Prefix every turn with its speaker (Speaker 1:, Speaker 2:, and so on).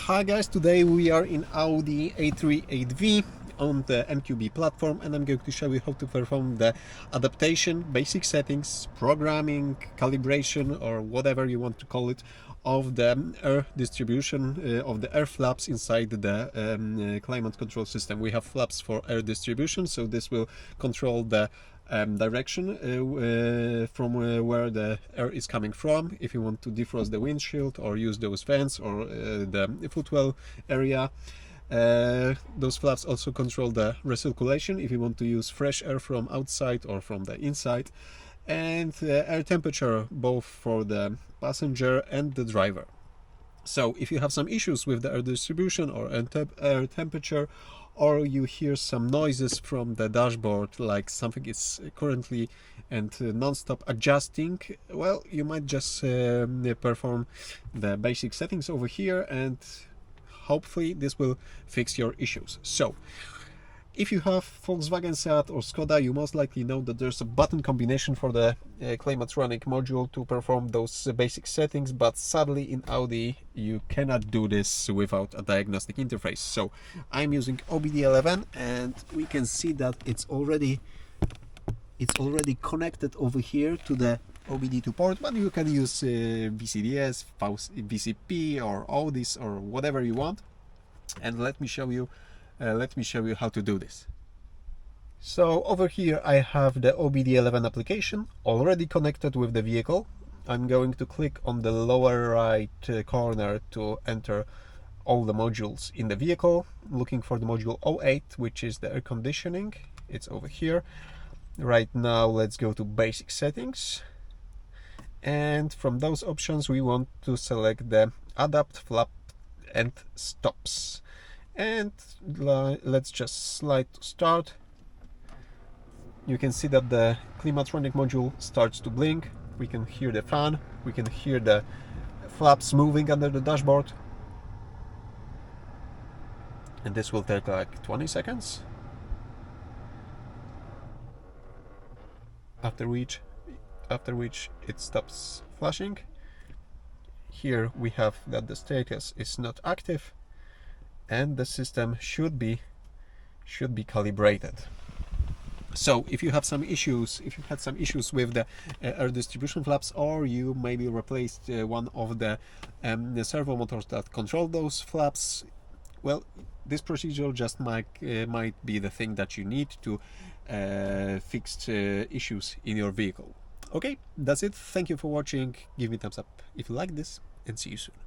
Speaker 1: Hi guys, today we are in Audi A3 8V on the MQB platform, and I'm going to show you how to perform the adaptation, basic settings, programming, calibration, or whatever you want to call it, of the air distribution of the air flaps inside the climate control system. We have flaps for air distribution, so this will control the direction from where the air is coming from. If you want to defrost the windshield or use those vents or the footwell area, those flaps also control the recirculation if you want to use fresh air from outside or from the inside, and air temperature both for the passenger and the driver. So if you have some issues with the air distribution or air temperature, or you hear some noises from the dashboard, like something is currently and non-stop adjusting, well, you might just perform the basic settings over here, and hopefully this will fix your issues. So if you have Volkswagen, Seat or Skoda, you most likely know that there's a button combination for the Climatronic module to perform those basic settings, but sadly in Audi you cannot do this without a diagnostic interface. So I'm using OBDeleven, and we can see that it's already connected over here to the OBD2 port, but you can use VCDS, VCP or Audis or whatever you want. And let me show you how to do this. So over here I have the OBDeleven application already connected with the vehicle. I'm going to click on the lower right corner to enter all the modules in the vehicle, looking for the module 08, which is the air conditioning. It's over here. Right now let's go to basic settings, and from those options we want to select the adapt, flap and stops. And let's just slide to start. You can see that the Climatronic module starts to blink. We can hear the fan, we can hear the flaps moving under the dashboard, and this will take like 20 seconds, after which it stops flashing. Here we have that the status is not active, and the system should be calibrated. So if you have some issues, if you had some issues with the air distribution flaps, or you maybe replaced one of the servo motors that control those flaps, well, this procedure just might be the thing that you need to fix issues in your vehicle. Okay, that's it. Thank you for watching. Give me a thumbs up if you like this, and see you soon.